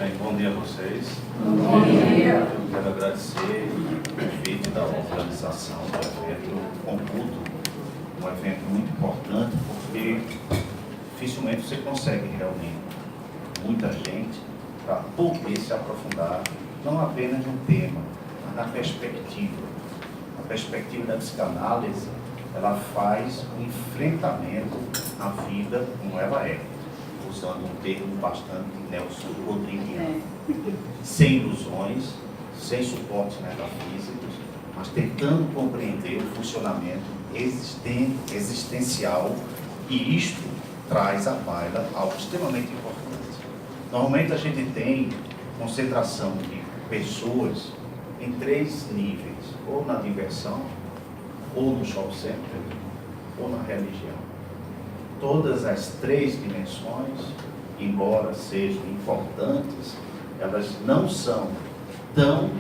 Bem, bom dia a vocês. Bom dia. Eu quero agradecer o convite da organização do evento Computo, um evento muito importante, porque dificilmente você consegue reunir muita gente para poder se aprofundar, não apenas no tema, mas na perspectiva. A perspectiva da psicanálise, ela faz um enfrentamento à vida como ela é, usando um termo bastante Nelson Rodrigues, sem ilusões, sem suportes metafísicos, mas tentando compreender o funcionamento existencial, e isto traz à baila algo extremamente importante. Normalmente a gente tem concentração de pessoas em 3 níveis, ou na diversão, ou no shopping center, ou na religião. Todas as 3 dimensões, embora sejam importantes, elas não são tão,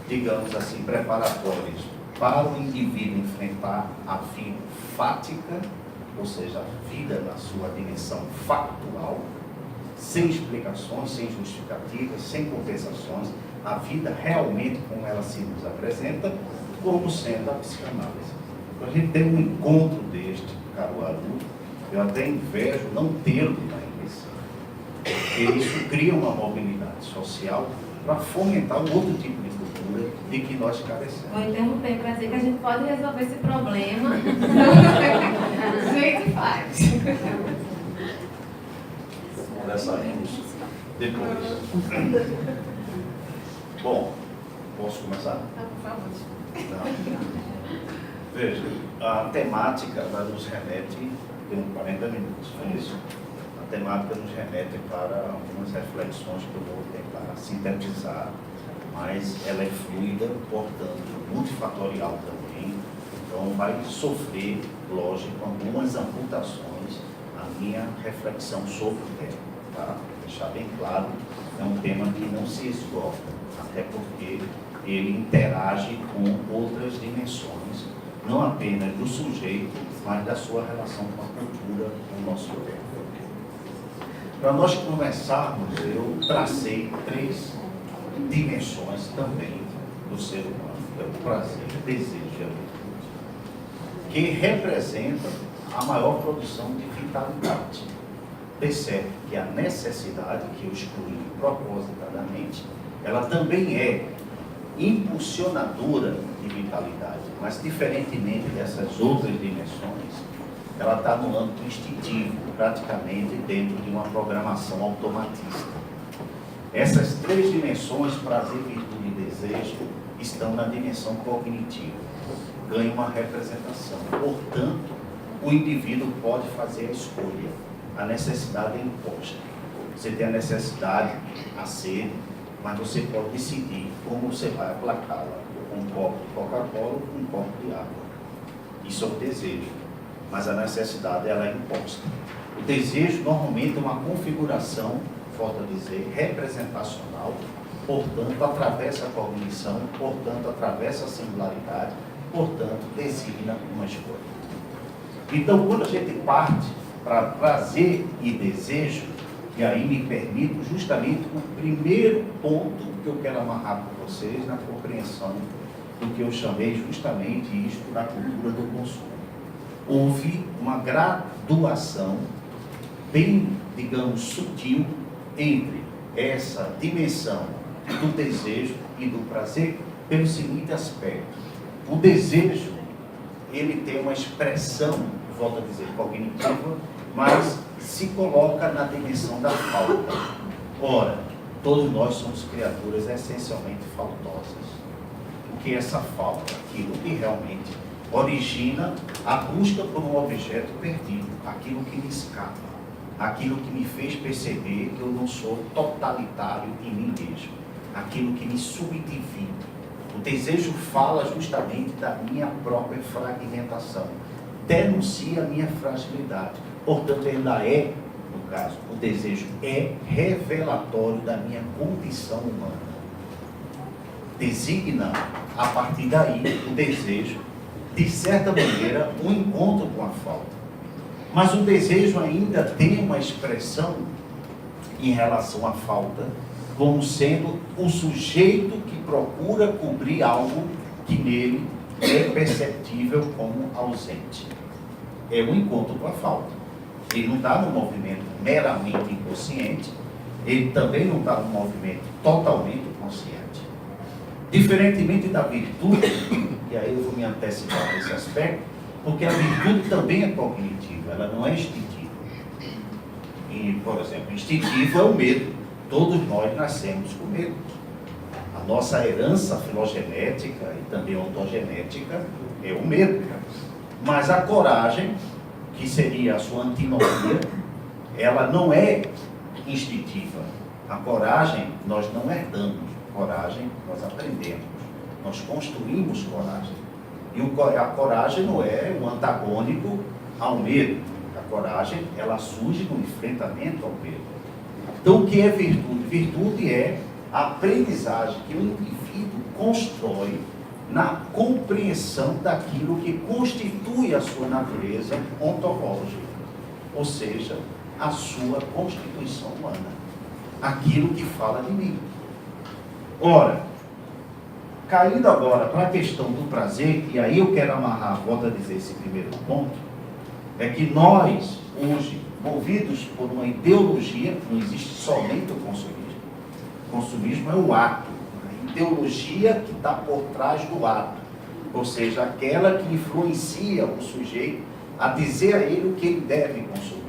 digamos assim, preparatórias para o indivíduo enfrentar a vida fática, ou seja, a vida na sua dimensão factual, sem explicações, sem justificativas, sem compensações, a vida realmente como ela se nos apresenta, como sendo a psicanálise. Quando a gente tem um encontro deste, Caruaru, eu até invejo não tê-lo na igreja, porque isso cria uma mobilidade social para fomentar um outro tipo de cultura de que nós carecemos. Vou interromper para dizer que a gente pode resolver esse problema do jeito que faz. Conversaremos depois. Bom, posso começar? Por favor. Não. Veja, a temática vai nos remete, tem 40 minutos, é isso? A temática nos remete para algumas reflexões que eu vou tentar sintetizar, mas ela é fluida, portanto, multifatorial também, então vai sofrer, lógico, algumas amputações a minha reflexão sobre o tema, tá? Vou deixar bem claro, é um tema que não se esgota, até porque ele interage com outras dimensões, não apenas do sujeito, mas da sua relação com a cultura no nosso tempo. Para nós começarmos, eu tracei 3 dimensões também do ser humano, que é o prazer, o desejo e a virtude, que representam a maior produção de vitalidade. Percebe que a necessidade, que eu excluí propositadamente, ela também é impulsionadora de vitalidade, mas diferentemente dessas outras dimensões, ela está no âmbito instintivo, praticamente dentro de uma programação automatista. Essas 3 dimensões, prazer, virtude e desejo, estão na dimensão cognitiva, ganham uma representação. Portanto, o indivíduo pode fazer a escolha, a necessidade é imposta. Você tem a necessidade, a sede, mas você pode decidir como você vai aplacá-la, com um copo de Coca-Cola ou com um copo de água. Isso é o desejo, mas a necessidade ela é imposta. O desejo normalmente é uma configuração, volto a dizer, representacional, portanto atravessa a cognição, portanto atravessa a singularidade, portanto designa uma escolha. Então quando a gente parte para prazer e desejo, e aí me permito justamente o primeiro ponto que eu quero amarrar com vocês na compreensão do que eu chamei justamente isto da cultura do consumo. Houve uma graduação bem, digamos, sutil entre essa dimensão do desejo e do prazer pelo seguinte aspecto. O desejo, ele tem uma expressão, volto a dizer, cognitiva, mas se coloca na dimensão da falta. Ora, todos nós somos criaturas essencialmente faltosas. O que é essa falta? Aquilo que realmente origina a busca por um objeto perdido, aquilo que me escapa, aquilo que me fez perceber que eu não sou totalitário em mim mesmo, aquilo que me subdivide. O desejo fala justamente da minha própria fragmentação, denuncia a minha fragilidade. Portanto, ainda é, no caso, o desejo é revelatório da minha condição humana. Designa, a partir daí, o desejo, de certa maneira, um encontro com a falta. Mas o desejo ainda tem uma expressão em relação à falta como sendo o sujeito que procura cobrir algo que nele é perceptível como ausente. É um encontro com a falta. Ele não está num movimento meramente inconsciente, ele também não está num movimento totalmente consciente. Diferentemente da virtude, e aí eu vou me antecipar nesse aspecto, porque a virtude também é cognitiva, ela não é instintiva. E, por exemplo, instintivo é o medo. Todos nós nascemos com medo. A nossa herança filogenética e também ontogenética é o medo. Mas a coragem, que seria a sua antinomia, ela não é instintiva. A coragem nós não herdamos. Coragem nós aprendemos. Nós construímos coragem. E a coragem não é um antagônico ao medo. A coragem, ela surge no enfrentamento ao medo. Então, o que é virtude? Virtude é a aprendizagem que o indivíduo constrói na compreensão daquilo que constitui a sua natureza ontológica, ou seja, a sua constituição humana, aquilo que fala de mim. Ora, caindo agora para a questão do prazer, e aí eu quero amarrar, volto a dizer esse primeiro ponto, é que nós, hoje, movidos por uma ideologia, não existe somente o consumismo. O consumismo é o ato, a ideologia que está por trás do ato, ou seja, aquela que influencia o sujeito a dizer a ele o que ele deve consumir.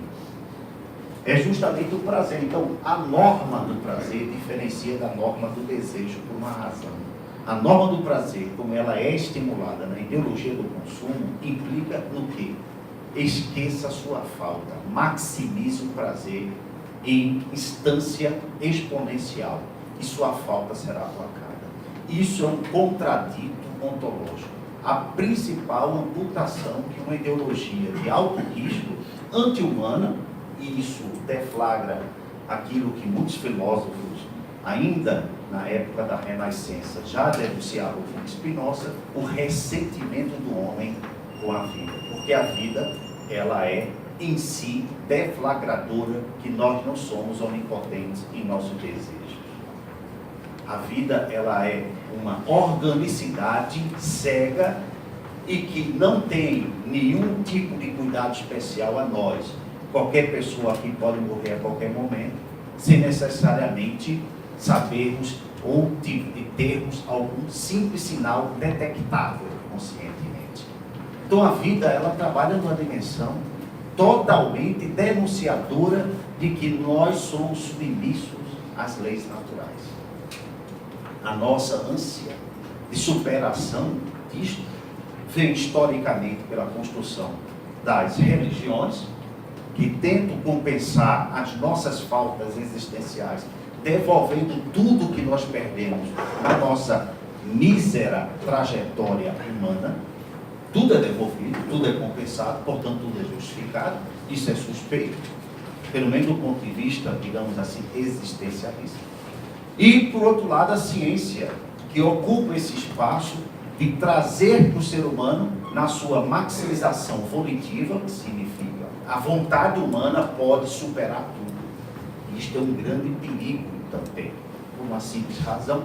É justamente o prazer. Então, a norma do prazer diferencia da norma do desejo por uma razão. A norma do prazer, como ela é estimulada na ideologia do consumo, implica no quê? Esqueça a sua falta, maximize o prazer em instância exponencial e sua falta será aplacada. Isso é um contradito ontológico, a principal amputação que uma ideologia de alto risco, anti-humana, e isso deflagra aquilo que muitos filósofos, ainda na época da Renascença, já denunciavam com Spinoza, o ressentimento do homem com a vida, porque a vida, ela é em si deflagradora que nós não somos onipotentes em nossos desejos. A vida, ela é uma organicidade cega e que não tem nenhum tipo de cuidado especial a nós. Qualquer pessoa aqui pode morrer a qualquer momento, sem necessariamente sabermos ou termos algum simples sinal detectável conscientemente. Então a vida, ela trabalha numa dimensão totalmente denunciadora de que nós somos submissos às leis naturais. A nossa ânsia de superação disto vem historicamente pela construção das religiões, que tentam compensar as nossas faltas existenciais, devolvendo tudo que nós perdemos na nossa mísera trajetória humana. Tudo é devolvido, tudo é compensado, portanto tudo é justificado. Isso é suspeito, pelo menos do ponto de vista, digamos assim, existencialista. E, por outro lado, a ciência, que ocupa esse espaço de trazer para o ser humano, na sua maximização volitiva, que significa a vontade humana pode superar tudo. Isto é um grande perigo também, por uma simples razão,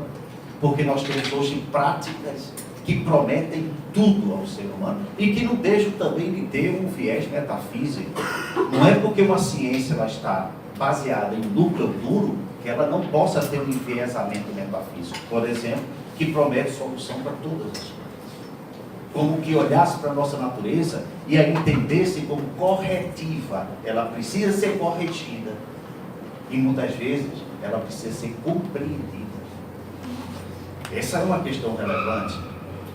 porque nós temos hoje práticas que prometem tudo ao ser humano e que não deixam também de ter um viés metafísico. Não é porque uma ciência ela está baseada em núcleo duro que ela não possa ter um enviesamento metafísico, por exemplo, que promete solução para todas as coisas. Como que olhasse para a nossa natureza e a entendesse como corretiva. Ela precisa ser corrigida e muitas vezes ela precisa ser compreendida. Essa é uma questão relevante.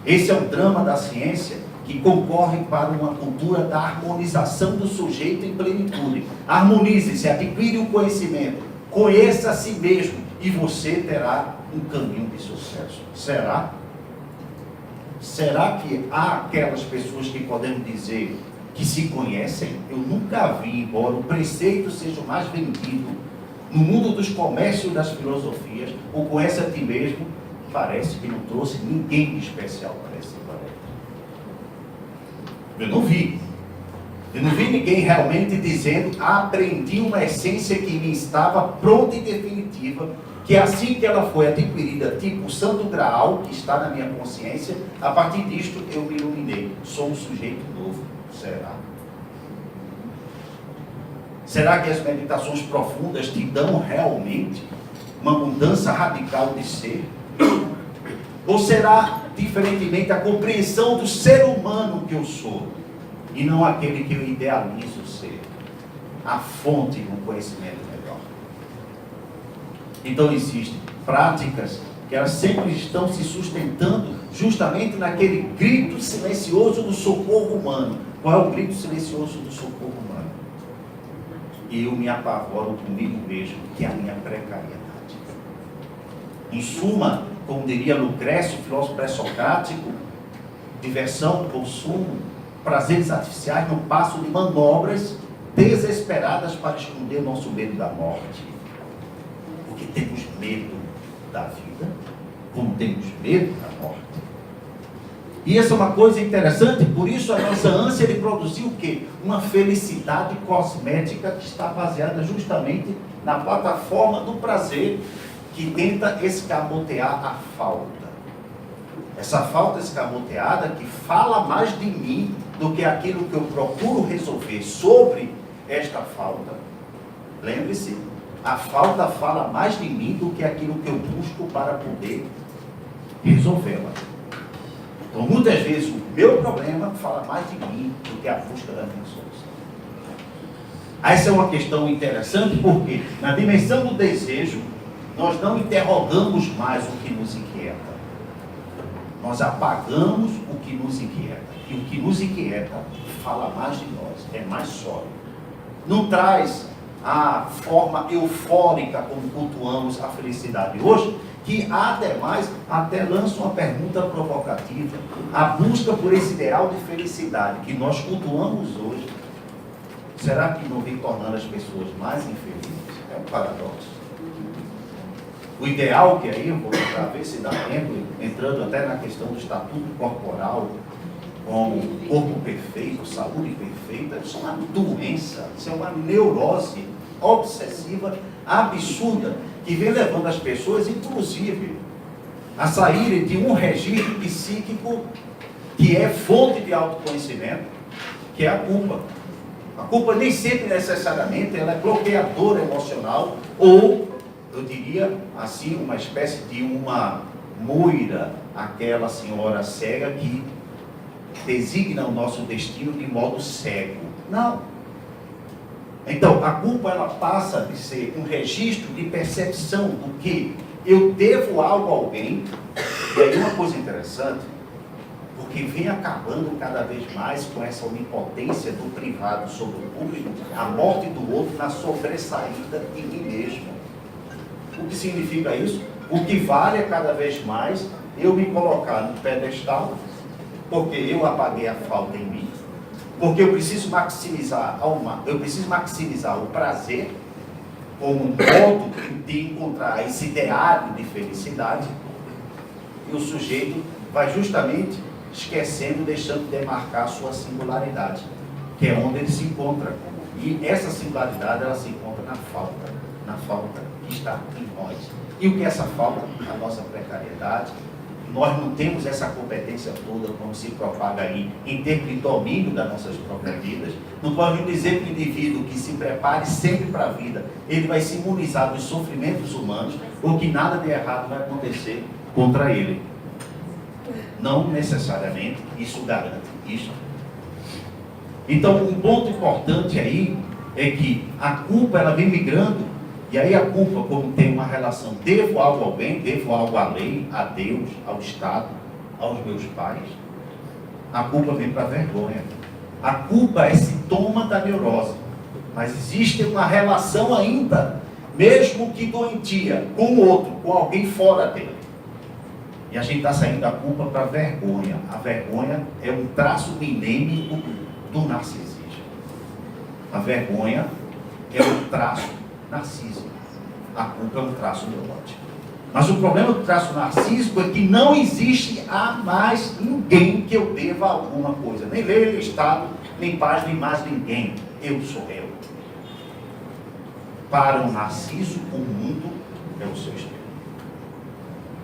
Esse é o drama da ciência, que concorre para uma cultura da harmonização do sujeito em plenitude. Harmonize-se, adquire o conhecimento, conheça a si mesmo e você terá um caminho de sucesso. Será? Será que há aquelas pessoas que podemos dizer que se conhecem? Eu nunca vi, embora o preceito seja o mais vendido no mundo dos comércios e das filosofias, o conhece a ti mesmo, parece que não trouxe ninguém de especial para esse planeta. Eu não vi. Eu não vi ninguém realmente dizendo: aprendi uma essência que me estava pronta e definitiva que assim que ela foi adquirida, tipo o Santo Graal, que está na minha consciência, a partir disto eu me iluminei. Sou um sujeito novo. Será? Será que as meditações profundas te dão realmente uma mudança radical de ser? Ou será, diferentemente, a compreensão do ser humano que eu sou, e não aquele que eu idealizo ser, a fonte do conhecimento melhor? Então existem práticas que elas sempre estão se sustentando justamente naquele grito silencioso do socorro humano. Qual é o grito silencioso do socorro humano? Eu me apavoro comigo mesmo, que é a minha precariedade. Em suma, como diria Lucrécio, filósofo pré-socrático, diversão, consumo, prazeres artificiais não passam de manobras desesperadas para esconder o nosso medo da morte. Porque temos medo da vida, como temos medo da morte. E essa é uma coisa interessante, por isso a nossa ânsia de produzir o quê? Uma felicidade cosmética que está baseada justamente na plataforma do prazer, que tenta escamotear a falta. Essa falta escamoteada que fala mais de mim do que aquilo que eu procuro resolver sobre esta falta. Lembre-se, a falta fala mais de mim do que aquilo que eu busco para poder resolvê-la. Então, muitas vezes, o meu problema fala mais de mim do que a busca da minha solução. Essa é uma questão interessante porque, na dimensão do desejo, nós não interrogamos mais o que nos inquieta. Nós apagamos o que nos inquieta. E o que nos inquieta fala mais de nós, é mais sólido. Não traz a forma eufórica como cultuamos a felicidade hoje, que ademais até lança uma pergunta provocativa. A busca por esse ideal de felicidade que nós cultuamos hoje, será que não vem tornando as pessoas mais infelizes? É um paradoxo. O ideal que aí, eu vou tentar ver se dá tempo, entrando até na questão do estatuto corporal, como corpo perfeito, saúde perfeita, isso é uma doença, isso é uma neurose obsessiva, absurda, que vem levando as pessoas, inclusive, a saírem de um registro psíquico que é fonte de autoconhecimento, que é a culpa. A culpa nem sempre necessariamente ela é bloqueadora emocional, ou, eu diria assim, uma espécie de uma moira, aquela senhora cega que designa o nosso destino de modo cego. Não. Então, a culpa ela passa de ser um registro de percepção do que eu devo algo a alguém. E aí uma coisa interessante, porque vem acabando cada vez mais com essa onipotência do privado sobre o público, a morte do outro na sobressaída de mim mesmo. O que significa isso? O que vale é cada vez mais eu me colocar no pedestal, porque eu apaguei a falta em mim, porque eu preciso maximizar o prazer como um modo de encontrar esse ideário de felicidade, e o sujeito vai justamente esquecendo, deixando de demarcar a sua singularidade, que é onde ele se encontra. E essa singularidade ela se encontra na falta que está em nós. E o que é essa falta? A nossa precariedade. Nós não temos essa competência toda, como se propaga aí, em termos de domínio das nossas próprias vidas. Não podemos dizer que o indivíduo que se prepare sempre para a vida, ele vai se imunizar dos sofrimentos humanos, ou que nada de errado vai acontecer contra ele. Não necessariamente isso garante isso. Então, um ponto importante aí é que a culpa ela vem migrando. E aí a culpa, como tem uma relação, devo algo a alguém, devo algo à lei, a Deus, ao Estado, aos meus pais, a culpa vem para a vergonha. A culpa é sintoma da neurose, mas existe uma relação ainda, mesmo que doentia, com o outro, com alguém fora dele. E a gente está saindo da culpa para a vergonha. A vergonha é um traço minêmico do narcisismo. A vergonha é um traço narcísico. A culpa é um traço neurótico. Mas o problema do traço narcísico é que não existe a mais ninguém que eu deva alguma coisa. Nem lei, nem Estado, nem paz, nem mais ninguém. Eu sou eu. Para o narciso, o mundo é o seu espelho.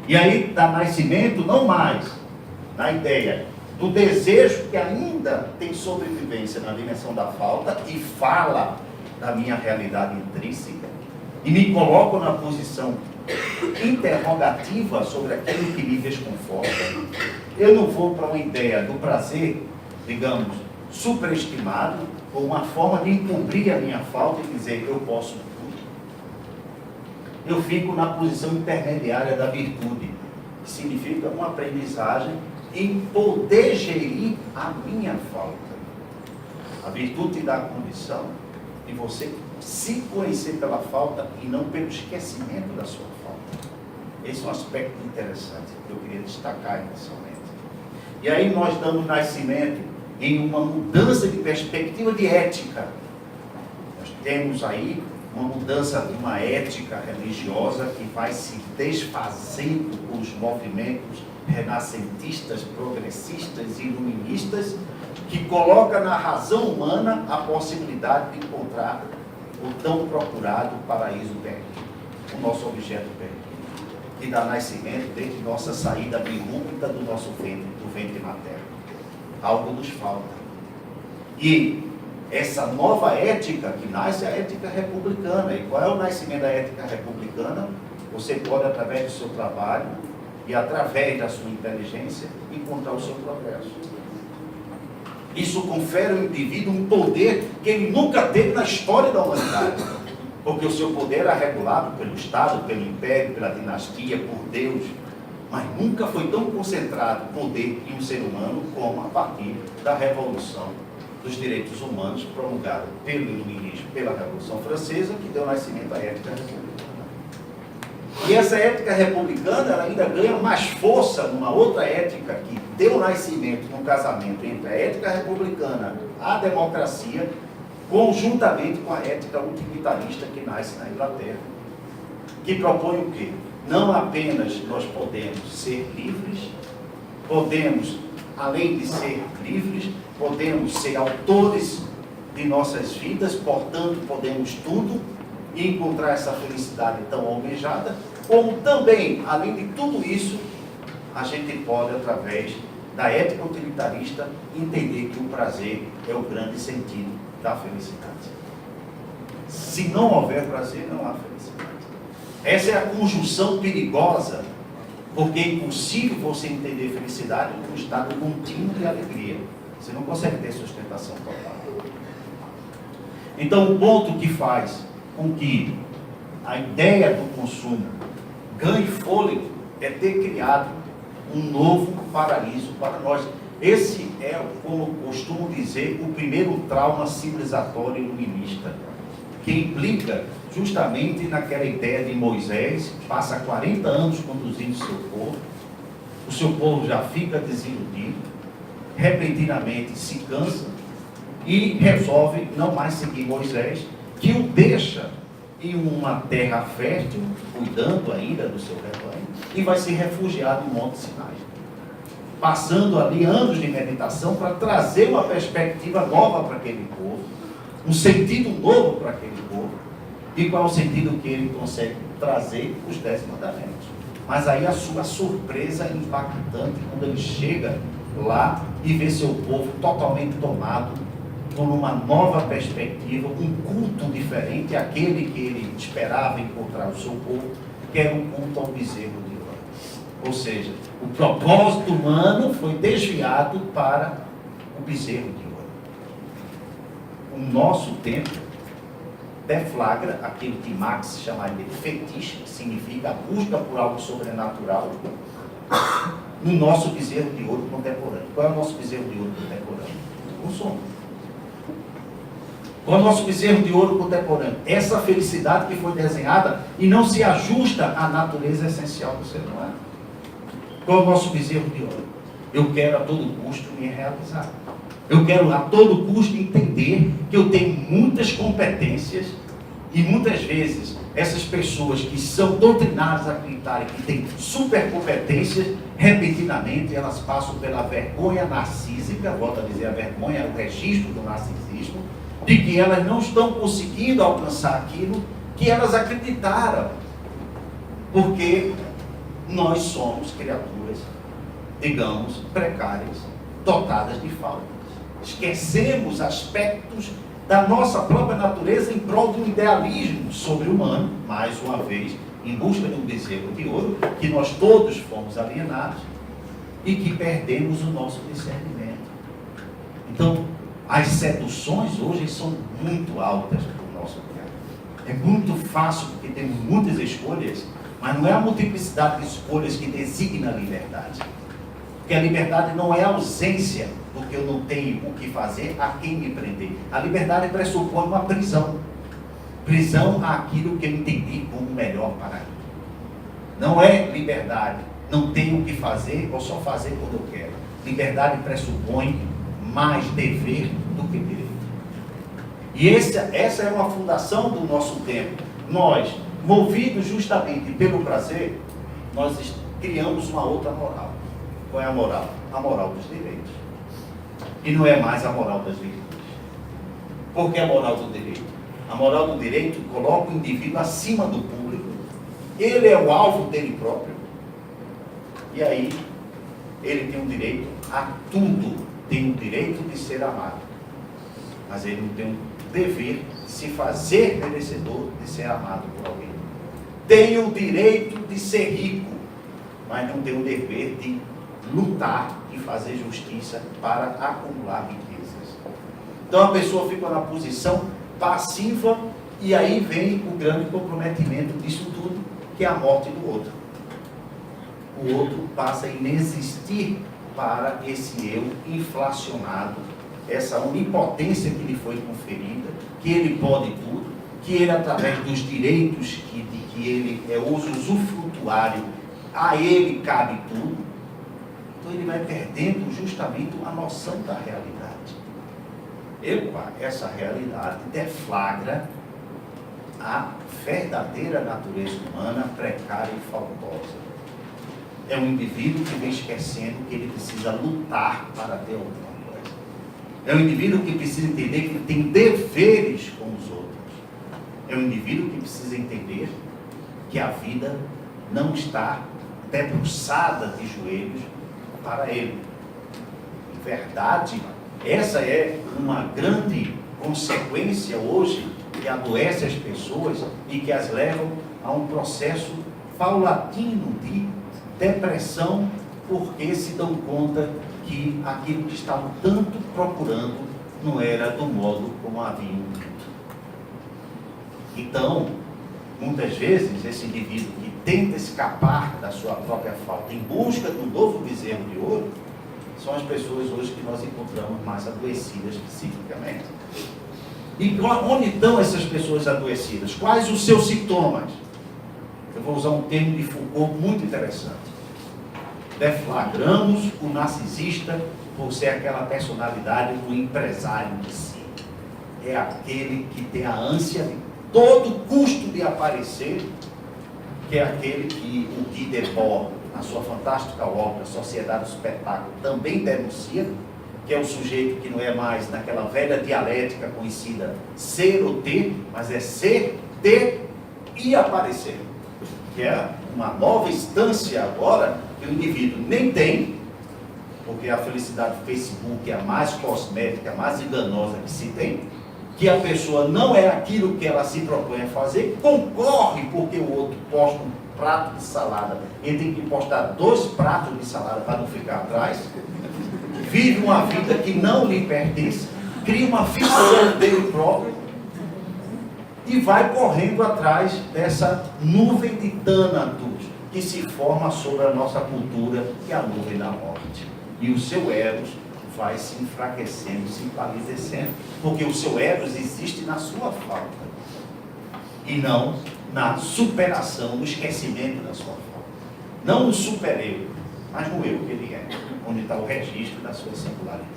E aí dá nascimento não mais na ideia do desejo que ainda tem sobrevivência na dimensão da falta e fala da minha realidade intrínseca e me coloco na posição interrogativa sobre aquilo que me desconforta. Eu não vou para uma ideia do prazer, digamos, superestimado, ou uma forma de encobrir a minha falta e dizer eu posso tudo. Eu fico na posição intermediária da virtude, que significa uma aprendizagem em poder gerir a minha falta. A virtude te dá a condição de você se conhecer pela falta e não pelo esquecimento da sua falta. Esse é um aspecto interessante que eu queria destacar inicialmente. E aí nós damos nascimento em uma mudança de perspectiva de ética. Nós temos aí uma mudança de uma ética religiosa que vai se desfazendo com os movimentos renascentistas, progressistas e iluministas, que coloca na razão humana a possibilidade de encontrar o tão procurado paraíso perdido, o nosso objeto perdido, que dá nascimento desde nossa saída birrúmica do nosso ventre, do ventre materno. Algo nos falta. E essa nova ética que nasce é a ética republicana. E qual é o nascimento da ética republicana? Você pode, através do seu trabalho e através da sua inteligência, encontrar o seu progresso. Isso confere ao indivíduo um poder que ele nunca teve na história da humanidade. Porque o seu poder era regulado pelo Estado, pelo Império, pela dinastia, por Deus. Mas nunca foi tão concentrado o poder em um ser humano como a partir da Revolução dos Direitos Humanos, promulgada pelo Iluminismo, pela Revolução Francesa, que deu nascimento à ética republicana. E essa ética republicana ela ainda ganha mais força numa outra ética que deu nascimento no casamento entre a ética republicana, a democracia, conjuntamente com a ética utilitarista que nasce na Inglaterra, que propõe o quê? Não apenas nós podemos ser livres, podemos, além de ser livres, podemos ser autores de nossas vidas, portanto, podemos tudo e encontrar essa felicidade tão almejada, como também, além de tudo isso, a gente pode, através da ética utilitarista, entender que o prazer é o grande sentido da felicidade. Se não houver prazer, não há felicidade. Essa é a conjunção perigosa, porque é impossível você entender felicidade num estado contínuo de alegria. Você não consegue ter sustentação total. Então, o ponto que faz com que a ideia do consumo ganhe fôlego é ter criado um novo paraíso para nós. Esse é, como costumo dizer, o primeiro trauma civilizatório iluminista, que implica justamente naquela ideia de Moisés, que passa 40 anos conduzindo o seu povo já fica desiludido, repentinamente se cansa e resolve não mais seguir Moisés, que o deixa em uma terra fértil, cuidando ainda do seu rebanho, e vai se refugiar no Monte Sinai, passando ali anos de meditação para trazer uma perspectiva nova para aquele povo, um sentido novo para aquele povo. E qual é o sentido que ele consegue trazer? Os 10 mandamentos. Mas aí a sua surpresa é impactante quando ele chega lá e vê seu povo totalmente tomado por uma nova perspectiva, um culto diferente, aquele que ele esperava encontrar o seu povo, que era um culto ao bezerro de ouro. Ou seja, o propósito humano foi desviado para o bezerro de ouro. O nosso tempo deflagra aquilo que Marx chamaria de fetiche, que significa a busca por algo sobrenatural, no nosso bezerro de ouro contemporâneo. Qual é o nosso bezerro de ouro contemporâneo? O consumo. Qual é o nosso bezerro de ouro contemporâneo? Essa felicidade que foi desenhada e não se ajusta à natureza essencial do ser humano. Qual é o nosso bezerro de ouro? Eu quero a todo custo me realizar. Eu quero a todo custo entender que eu tenho muitas competências e muitas vezes essas pessoas que são doutrinadas a acreditarem que têm supercompetências, repentinamente elas passam pela vergonha narcísica, volto a dizer, a vergonha é o registro do narcisismo, de que elas não estão conseguindo alcançar aquilo que elas acreditaram. Porque nós somos criaturas, digamos, precárias, dotadas de faltas. Esquecemos aspectos da nossa própria natureza em prol de um idealismo sobre-humano, mais uma vez, em busca de um bezerro de ouro, que nós todos fomos alienados e que perdemos o nosso discernimento. Então, as seduções hoje são muito altas para o nosso tempo. É muito fácil porque temos muitas escolhas, mas não é a multiplicidade de escolhas que designa a liberdade. Porque a liberdade não é a ausência do que eu não tenho o que fazer, a quem me prender. A liberdade pressupõe uma prisão. Prisão àquilo que eu entendi como melhor para mim. Não é liberdade, não tenho o que fazer ou só fazer quando eu quero. Liberdade pressupõe mais dever do que direito. E essa é uma fundação do nosso tempo. Nós, movidos justamente pelo prazer, nós criamos uma outra moral. Qual é a moral? A moral dos direitos. E não é mais a moral das virtudes. Por que a moral do direito? A moral do direito coloca o indivíduo acima do público. Ele é o alvo dele próprio. E aí, ele tem o direito a tudo. Tem o direito de ser amado. Mas ele não tem o dever de se fazer merecedor de ser amado por alguém. Tem o direito de ser rico, mas não tem o dever de lutar e fazer justiça para acumular riquezas. Então a pessoa fica na posição passiva e aí vem o grande comprometimento disso tudo, que é a morte do outro. O outro passa a inexistir para esse eu inflacionado, essa onipotência que lhe foi conferida, que ele pode tudo, que ele, através dos direitos de que ele é usufrutuário, a ele cabe tudo. Então ele vai perdendo justamente a noção da realidade. Essa realidade deflagra a verdadeira natureza humana precária e faltosa. É um indivíduo que vem esquecendo que ele precisa lutar para ter alguma coisa. É um indivíduo que precisa entender que ele tem deveres com os outros. É um indivíduo que precisa entender que a vida não está debruçada de joelhos para ele. Em verdade, essa é uma grande consequência hoje que adoece as pessoas e que as levam a um processo paulatino de depressão, porque se dão conta que aquilo que estavam tanto procurando não era do modo como haviam dito. Então, muitas vezes, esse indivíduo que tenta escapar da sua própria falta em busca de um novo bezerro de ouro, são as pessoas hoje que nós encontramos mais adoecidas psiquicamente. E onde estão essas pessoas adoecidas? Quais os seus sintomas? Eu vou usar um termo de Foucault muito interessante. Deflagramos o narcisista por ser aquela personalidade do empresário de si. É aquele que tem a ânsia de todo custo de aparecer, que é aquele que o Guy Debord, na sua fantástica obra Sociedade do Espetáculo, também denuncia, que é o sujeito que não é mais naquela velha dialética conhecida ser ou ter, mas é ser, ter e aparecer. Que é uma nova instância agora que o indivíduo nem tem, porque a felicidade do Facebook é a mais cosmética, a mais enganosa que se tem, que a pessoa não é aquilo que ela se propõe a fazer, concorre porque o outro posta um prato de salada, ele tem que postar 2 pratos de salada para não ficar atrás, vive uma vida que não lhe pertence, cria uma ficção dele próprio e vai correndo atrás dessa nuvem de tânatos que se forma sobre a nossa cultura, que é a nuvem da morte. E o seu eros vai se enfraquecendo, se empalidecendo, porque o seu eros existe na sua falta e não na superação, no esquecimento da sua falta. Não no super-eu, mas no eu que ele é, onde está o registro da sua singularidade.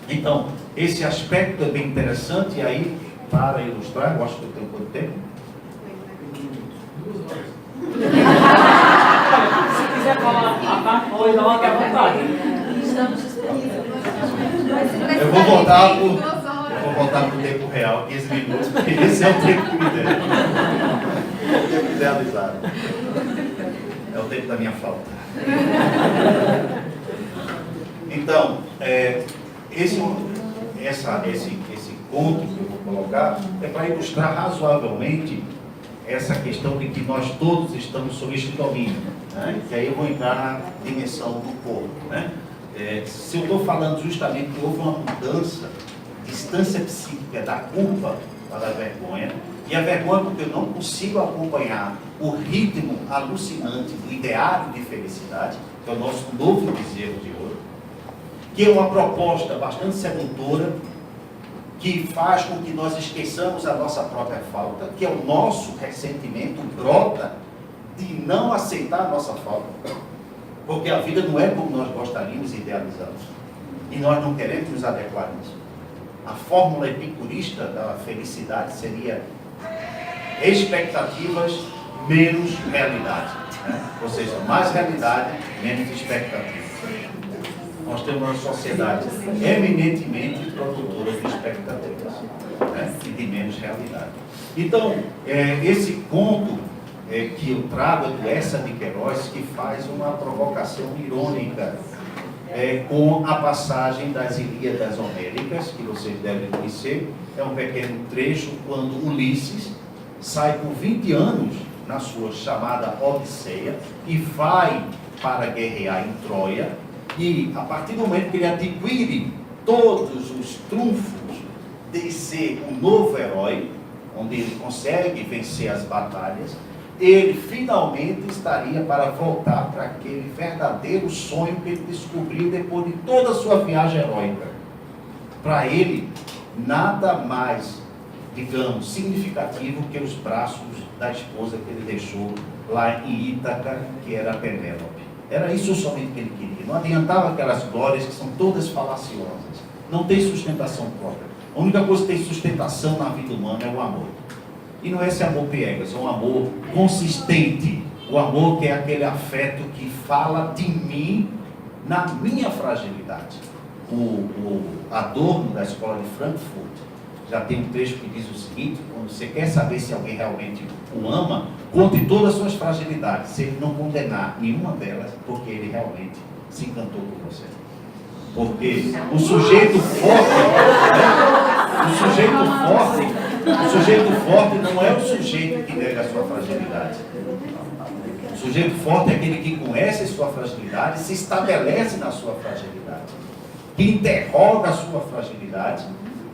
Então, esse aspecto é bem interessante, e aí, para ilustrar, eu acho que eu tenho quanto tempo? 2 horas. Se quiser falar a parte depois, não fique à vontade. Estamos disponíveis. Eu vou voltar por vou voltar para o tempo real, 15 minutos, porque esse é o tempo que me deram. É o tempo idealizado. É o tempo da minha falta. Então, esse ponto que eu vou colocar é para ilustrar razoavelmente essa questão de que nós todos estamos sob este domínio, né? Que aí eu vou entrar na dimensão do corpo, né? Se eu estou falando justamente que houve uma mudança, distância psíquica da culpa para a vergonha, e a vergonha porque eu não consigo acompanhar o ritmo alucinante do ideário de felicidade, que é o nosso novo bezerro de ouro, que é uma proposta bastante sedutora, que faz com que nós esqueçamos a nossa própria falta, que é o nosso ressentimento brota de não aceitar a nossa falta, porque a vida não é como nós gostaríamos e idealizamos, e nós não queremos nos adequar nisso. A fórmula epicurista da felicidade seria expectativas menos realidade, né? Ou seja, mais realidade, menos expectativa. Nós temos uma sociedade eminentemente produtora de expectativas, né? E de menos realidade. Então, esse conto que eu trago é do Essa de Queiroz, que faz uma provocação irônica com a passagem das Ilíadas Homéricas, que vocês devem conhecer. É um pequeno trecho quando Ulisses sai com 20 anos na sua chamada Odisseia e vai para guerrear em Troia, e a partir do momento que ele adquire todos os trunfos de ser um novo herói, onde ele consegue vencer as batalhas, ele finalmente estaria para voltar para aquele verdadeiro sonho que ele descobriu depois de toda a sua viagem heróica. Para ele, nada mais, digamos, significativo que os braços da esposa que ele deixou lá em Ítaca, que era Penélope. Era isso somente que ele queria. Não adiantava aquelas glórias que são todas falaciosas. Não tem sustentação própria. A única coisa que tem sustentação na vida humana é o amor. E não é esse amor piegas, é um amor consistente. O amor que é aquele afeto que fala de mim na minha fragilidade. O Adorno, da escola de Frankfurt, já tem um trecho que diz o seguinte: quando você quer saber se alguém realmente o ama, conte todas as suas fragilidades, se ele não condenar nenhuma delas, porque ele realmente se encantou por você. Porque o sujeito forte, o sujeito forte não é o sujeito que nega a sua fragilidade. O sujeito forte é aquele que conhece a sua fragilidade, se estabelece na sua fragilidade, que interroga a sua fragilidade.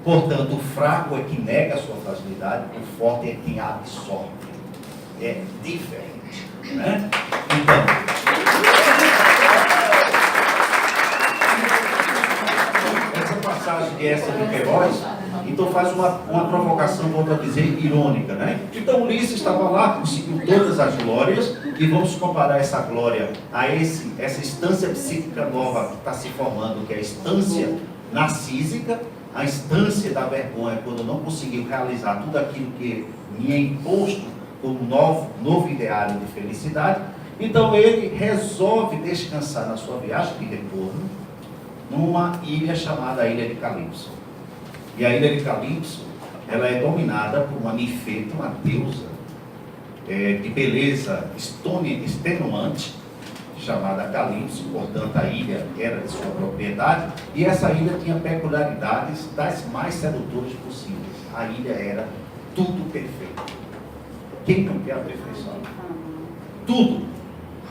Portanto, o fraco é que nega a sua fragilidade, o forte é quem a absorve. É diferente, né? Então, essa passagem de Essa de Queiroz, então faz uma provocação, volto a dizer, irônica, né? Então Ulisses estava lá, conseguiu todas as glórias, e vamos comparar essa glória a essa instância psíquica nova que está se formando, que é a instância narcísica, a instância da vergonha, quando não conseguiu realizar tudo aquilo que me é imposto como novo ideário de felicidade. Então ele resolve descansar na sua viagem de retorno numa ilha chamada Ilha de Calipso. E a Ilha de Calipso, ela é dominada por uma ninfeta, uma deusa de beleza extenuante, chamada Calipso. Portanto a ilha era de sua propriedade, e essa ilha tinha peculiaridades das mais sedutoras possíveis. A ilha era tudo perfeito. Quem não quer a perfeição? Tudo.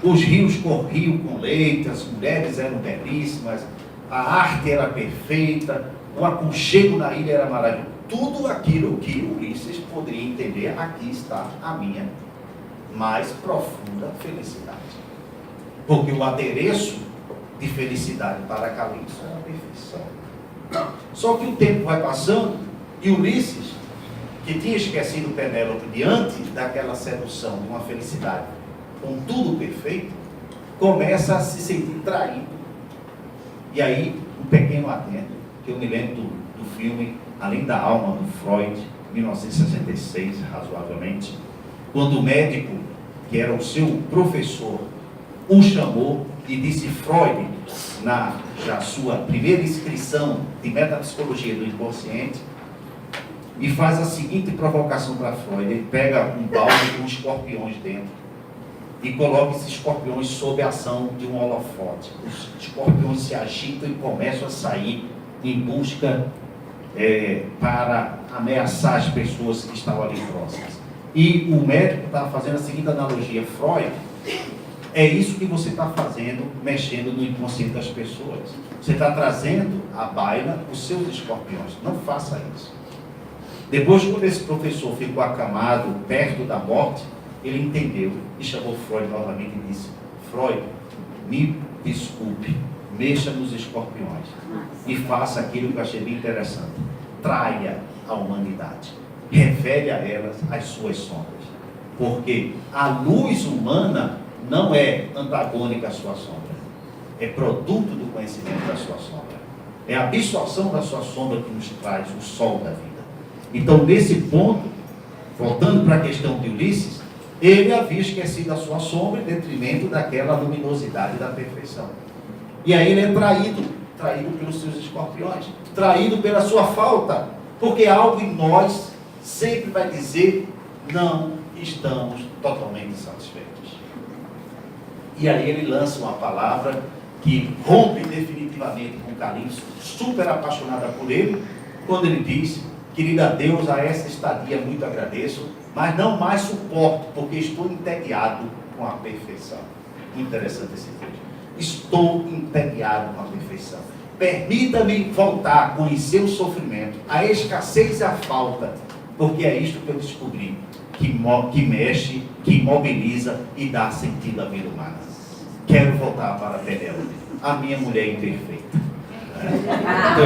Os rios corriam com leite, as mulheres eram belíssimas, a arte era perfeita, o aconchego na ilha era maravilhoso. Tudo aquilo que Ulisses poderia entender: aqui está a minha mais profunda felicidade. Porque o adereço de felicidade para Calipso era a perfeição. Só que o tempo vai passando e Ulisses, que tinha esquecido Penélope diante daquela sedução de uma felicidade com tudo perfeito, começa a se sentir traído. E aí, um pequeno adendo, que eu me lembro do filme Além da Alma, do Freud, 1966, razoavelmente, quando o médico, que era o seu professor, o chamou e disse: Freud, na sua primeira inscrição de metapsicologia do inconsciente, e faz a seguinte provocação para Freud. Ele pega um balde com escorpiões dentro e coloca esses escorpiões sob a ação de um holofote. Os escorpiões se agitam e começam a sair em busca para ameaçar as pessoas que estavam ali próximas. E o médico estava fazendo a seguinte analogia: Freud, é isso que você está fazendo, mexendo no inconsciente das pessoas. Você está trazendo à baila os seus escorpiões. Não faça isso. Depois, quando esse professor ficou acamado, perto da morte, ele entendeu e chamou Freud novamente e disse: Freud, me desculpe, mexa nos escorpiões e faça aquilo que eu achei bem interessante. Traia a humanidade. Revele a elas as suas sombras. Porque a luz humana não é antagônica à sua sombra. É produto do conhecimento da sua sombra. É a absorção da sua sombra que nos traz o sol da vida. Então, nesse ponto, voltando para a questão de Ulisses, ele havia esquecido a sua sombra em detrimento daquela luminosidade da perfeição. E aí ele é traído pelos seus escorpiões, traído pela sua falta, porque algo em nós sempre vai dizer: não estamos totalmente satisfeitos. E aí ele lança uma palavra que rompe definitivamente com Calypso, super apaixonada por ele, quando ele diz: querida Deus, a essa estadia muito agradeço, mas não mais suporto, porque estou entediado com a perfeição. Interessante esse texto. Estou entediado com a perfeição. Permita-me voltar a conhecer o sofrimento, a escassez e a falta, porque é isto que eu descobri, que mexe, que mobiliza e dá sentido à vida humana. Quero voltar para a Penélope, a minha mulher imperfeita. Então,